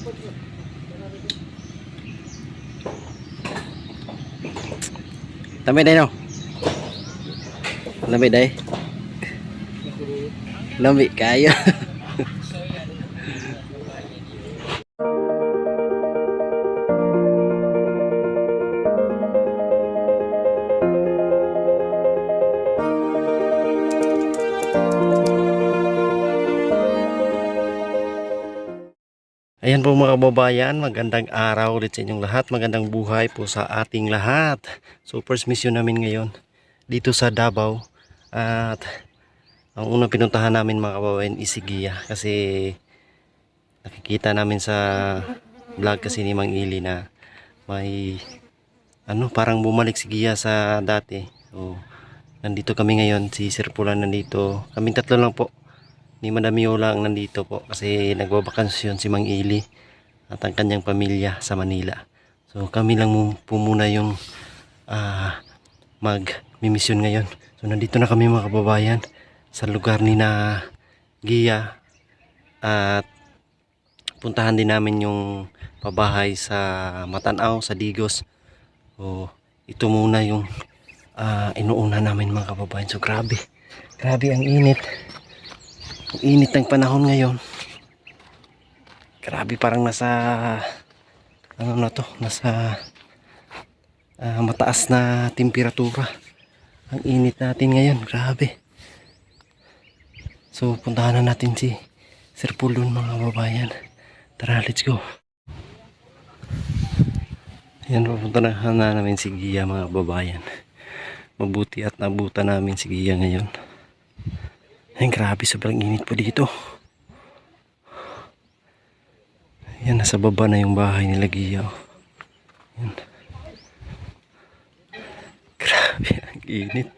Lamig day no. Lamig day. Lamig kayo. Ayan po mga kababayan, magandang araw ulit sa inyong lahat, magandang buhay po sa ating lahat. So first mission namin ngayon dito sa Davao, at ang unang pinuntahan namin mga kababayan is Sigiya, kasi nakikita namin sa vlog kasi ni Mang Ili na may parang bumalik Sigiya sa dati. So nandito kami ngayon, si Sir Pulan nandito, kaming tatlo lang po. Ni Madam Yola ang nandito po kasi nagbabakansyon si Mang Ili at ang kanyang pamilya sa Manila. So kami lang po muna yung mag-mimisyon ngayon. So nandito na kami mga kababayan sa lugar ni na Giya, at puntahan din namin yung pabahay sa Matanaw, sa Digos. So ito muna yung inuuna namin mga kababayan. So grabe ang init. Ang init ng panahon ngayon. Grabe, parang nasa nasa mataas na temperatura. Ang init natin ngayon, grabe. So puntahan na natin si Sir Pulon mga kababayan. Tara, let's go. Ayan, pupuntahan na namin si Giya mga kababayan. Mabuti at nabutan namin si Giya ngayon. Ay, grabe, sobrang init po dito. Yan, nasa baba na yung bahay nila Giya. Yan. Grabe, ang init.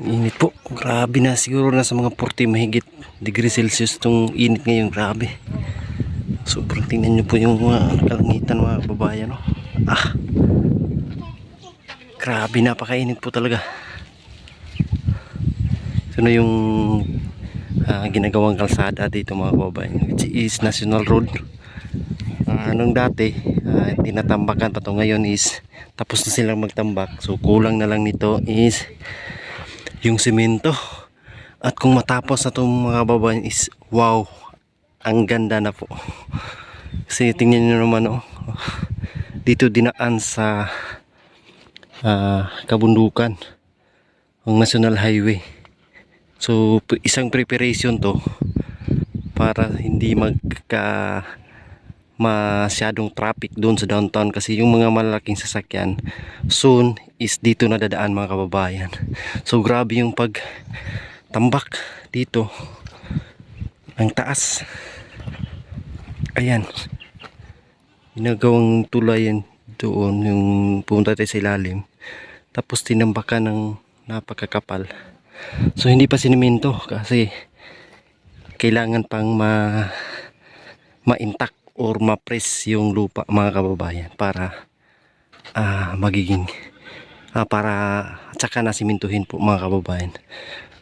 Ang init po. Grabe na, siguro nasa mga 40 mahigit degree Celsius itong init ngayon. Grabe. Sobrang tingnan nyo po yung mga kalangitan mga kababayan. No? Grabe, napakainit po talaga. Ito na yung ginagawang kalsada dito mga kababayan, which is National Road. Nung dati tinatambakan pa to, ngayon is tapos na silang magtambak. So kulang na lang nito is yung semento. At kung matapos na itong mga kababayan is wow, ang ganda na po. Kasi tingnan nyo naman dito dinaan sa kabundukan ang National Highway. So isang preparation to para hindi masyadong traffic doon sa downtown, kasi yung mga malalaking sasakyan soon is dito na dadaan mga kababayan. So grabe yung pagtambak dito, ang taas. Ayan, ginagawang tulayan doon yung pumunta tayo sa ilalim, tapos tinambakan ng napakakapal. So hindi pa sinimento kasi kailangan pang ma-intact or ma-press yung lupa mga kababayan para magiging para tsaka na simintuhin po mga kababayan.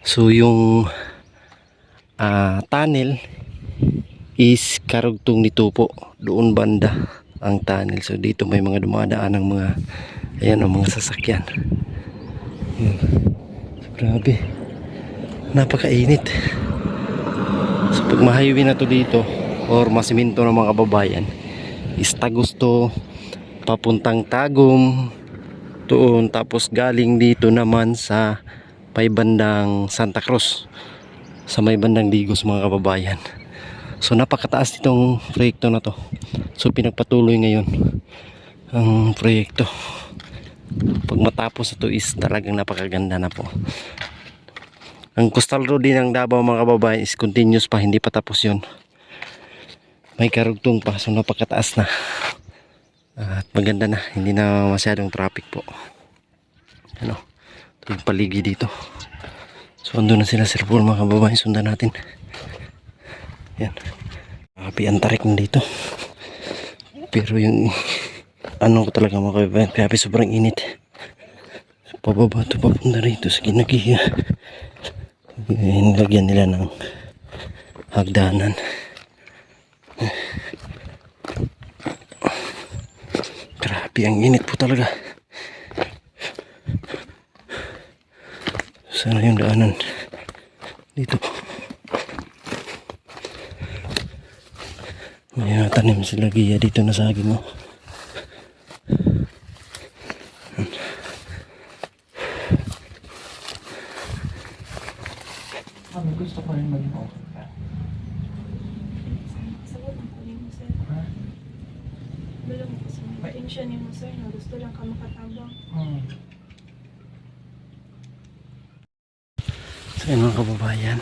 So yung tunnel is karugtong nito po, doon banda ang tunnel. So dito may mga dumadaan ng mga mga sasakyan. Grabe, napakainit. So pag ma-highway na to dito or masiminto ng mga kababayan is Tagos to papuntang Tagum doon, tapos galing dito naman sa may bandang Santa Cruz, sa may bandang Digos mga kababayan. So napakataas nitong proyekto na to. So pinagpatuloy ngayon ang proyekto. Pag matapos ito is talagang napakaganda na po. Ang coastal road din ng Davao mga kababayan is continuous pa, hindi pa tapos yun. May karugtong pa, so napakataas na. At maganda na, hindi na masyadong traffic po. Ito yung paligi dito. So andun na sila Sir Paul mga kababayan, sundan natin. Yan. Ang tarik na dito. Pero yung ko talaga mga kababayan, kaya sobrang init. Pababa ito papunta rito sa Ginagiya. Nilagyan nila ng hagdanan. Grabe, ang init po talaga. Sana yung daanan dito. May tanim sila giya dito na saging mo. Kami gusto ko rin maging okay ka. Sagot ang kunin mo, sir. Ha? Wala mo kasi may pa-insya niyo mo, sir, na gusto lang ka makatabang. So yun mga kababayan,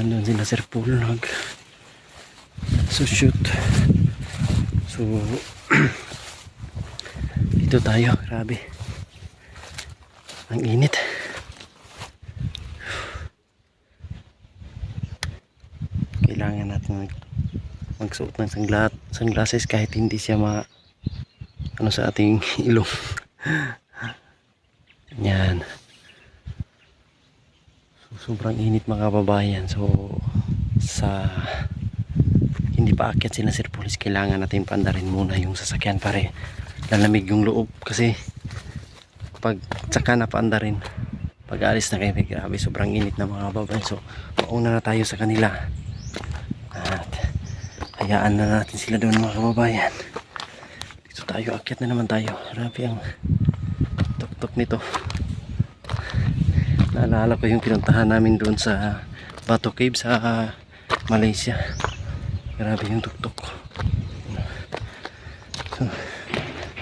doon sila Sir Paul shoot. So dito tayo, grabe ang init. Kailangan natin magsuot ng sunglasses kahit hindi siya ano sa ating ilong. Yan. Sobrang init mga kababayan. So sa hindi pa aakyat sila Sir Police, kailangan natin paandarin muna yung sasakyan pare lalamig yung loob, kasi pag saka na paandarin pag alis na kayo, grabe sobrang init na mga kababayan. So mauna na tayo sa kanila at hayaan na natin sila doon mga kababayan. Dito tayo, aakyat na naman tayo. Grabe ang tuktok nito. Naalala ko yung pinuntahan namin doon sa Bato Cave sa Malaysia. Grabe yung tuktok. So,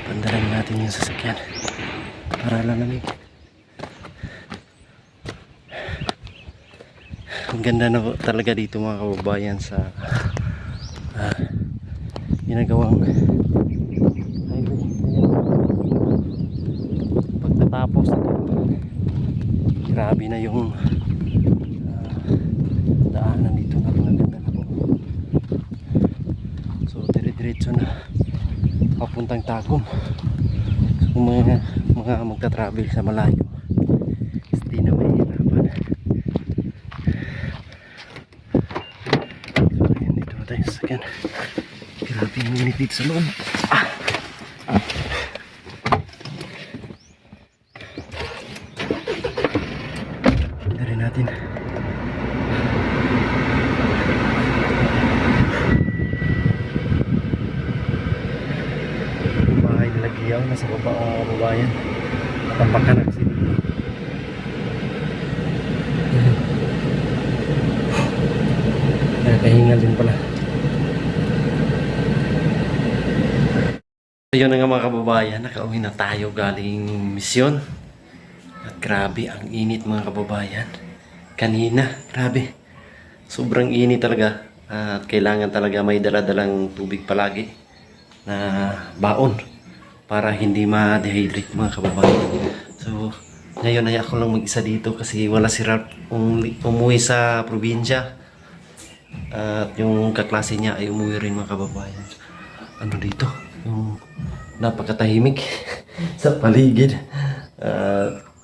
pandaran natin yung sasakyan para lalamig. Ang ganda na talaga dito mga kababayan sa ginagawang highway. Pagkatapos ito, grabe na yung daanan dito, napakaganda na po. So dire-diretso na papuntang Tagum. So kung mga magta-travel sa malayo, hindi na may hirapan. So ayan, dito na tayo sa sakyan. Grabe yung init dito sa loob. Dari natin. Bahay nila Giyaw, nasa baba ang babayan. Natampakan na kasi dito. Nakahingal din pala. Ayun na nga mga kababayan, nakauwi na tayo galing misyon. At grabe ang init mga kababayan. Kanina, grabe. Sobrang init talaga. At kailangan talaga may dala-dalang tubig palagi na baon para hindi ma-dehydrate mga kababayan. So, ngayon ay ako lang mag-isa dito kasi wala si Ralph umuwi sa probinsya. At yung kaklase niya ay umuwi rin mga kababayan. Ano dito? Yung napakatahimik sa paligid.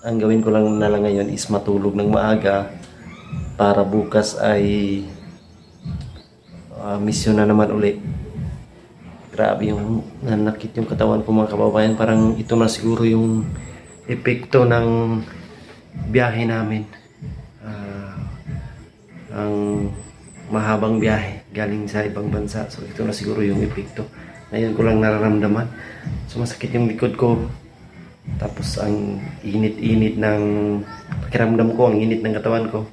Ang gawin ko lang na lang ngayon is matulog ng maaga para bukas ay misyon na naman uli. Grabe yung nanakit yung katawan ko mga kababayan. Parang ito na siguro yung epekto ng biyahe namin. Ang mahabang biyahe galing sa ibang bansa. So ito na siguro yung epekto. Ngayon ko lang nararamdaman. So masakit yung likod ko. Tapos ang init-init ng pakiramdam ko, ang init ng katawan ko.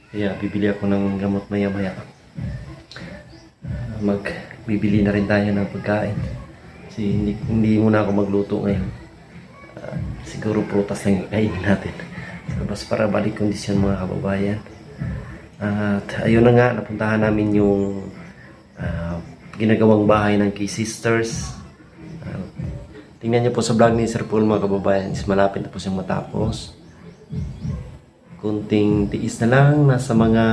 Kaya bibili ako ng gamot maya-maya. Magbibili na rin tayo ng pagkain. Kasi hindi muna ako magluto ngayon. Siguro prutas lang yung kainin natin. Tapos para balik kondisyon mga kababayan. At ayun na nga, napuntahan namin yung ginagawang bahay ng Key Sisters. Tingnan niyo po sa vlog ni Sir Paul mga kababayan, is malapit na po siyang matapos. Kunting tiis na lang, nasa mga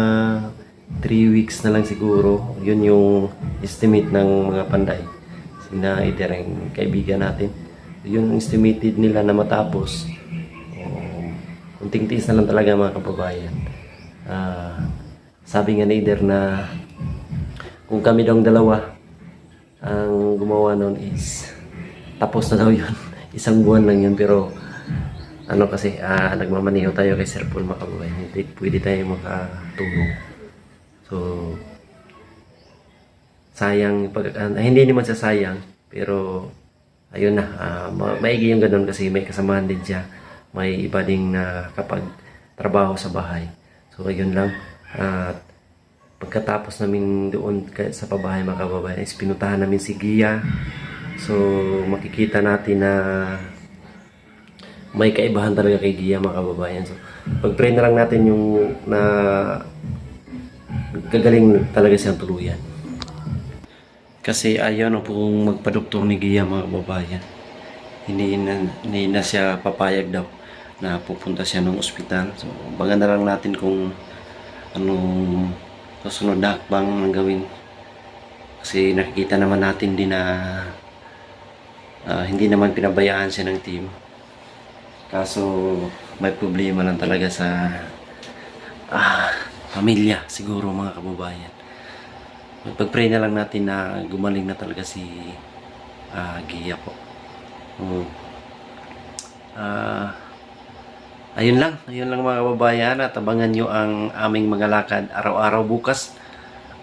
3 weeks na lang siguro. Yun yung estimate ng mga panday. Sina itereng kaibigan natin. Yun ang estimated nila na matapos. Kunting tiis na lang talaga mga kababayan. sabi nga ni Eder na kung kami daw ang dalawa ang gumawa nun is tapos na daw yun. Isang buwan lang yun, pero ano kasi, nagmamaniho tayo kay Sir Paul, mga kababayan. Hindi pwede tayo makatulong. So, sayang, hindi naman sa sayang, pero ayun na, maigi yung ganun kasi may kasamahan din siya. May iba ding kapag trabaho sa bahay. So, ayun lang. At pagkatapos namin doon sa pabahay, mga kababayan, is pinuntahan namin si Gia. So, makikita natin na may kaibahan talaga kay Gia, mga kababayan. So, pag-pray na lang natin yung na gagaling talaga siyang tuluyan. Kasi ayaw na pong magpa-doktor ni Gia, mga kababayan. Hindi na siya papayag daw na pupunta siya ng ospital. So, baga na lang natin kung anong susunod na hakbang ang gawin. Kasi nakikita naman natin din na hindi naman pinabayaan siya ng team. Kaso may problema lang talaga sa pamilya siguro, mga kababayan. Pag-pray na lang natin na gumaling na talaga si Gia po. Ayun lang mga kababayan, at abangan nyo ang aming mga lakad araw-araw. Bukas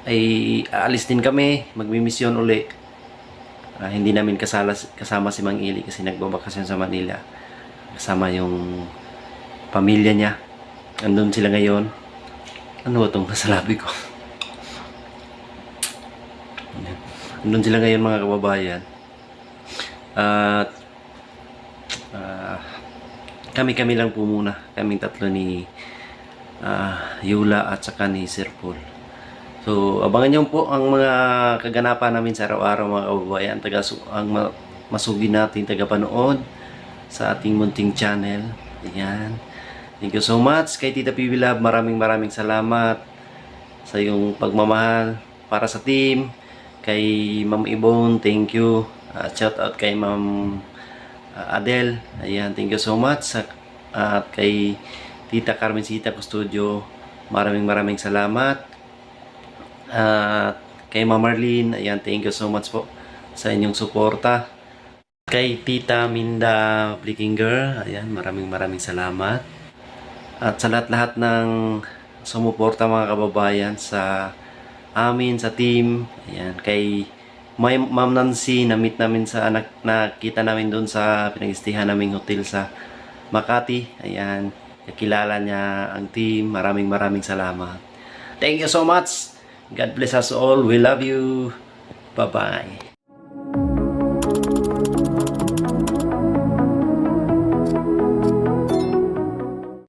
ay aalis din kami, magmimisyon uli. Hindi namin kasama si Mang Ili kasi nagbabakasyon sa Manila. Kasama yung pamilya niya. Andun sila ngayon. Ano ba itong nasa labi ko? Andun sila ngayon, mga kababayan. At kami lang po muna. Kaming tatlo ni Yula at saka ni Sir Paul. So, abangan nyo po ang mga kaganapan namin sa araw-araw, mga kababayan. Ang masugi natin tagapanood sa ating munting channel. Ayan. Thank you so much kay Tita PB Love. Maraming salamat sa iyong pagmamahal para sa team. Kay Ma'am Ibon, thank you. Shout out kay Ma'am Adele. Ayan, thank you so much. At kay Tita Carmencita Custodio, maraming salamat. At kay Ma'am Marlene, ayan, thank you so much po sa inyong suporta. Kay Tita Minda Blickinger, ayan, maraming salamat. At sa lahat ng sumuporta, mga kababayan, sa amin, sa team, ayan, kay Ma'am Nancy, na-meet namin nakita namin doon sa pinag-istihan naming hotel sa Makati. Ayan, nakilala niya ang team. Maraming salamat. Thank you so much. God bless us all. We love you. Bye-bye.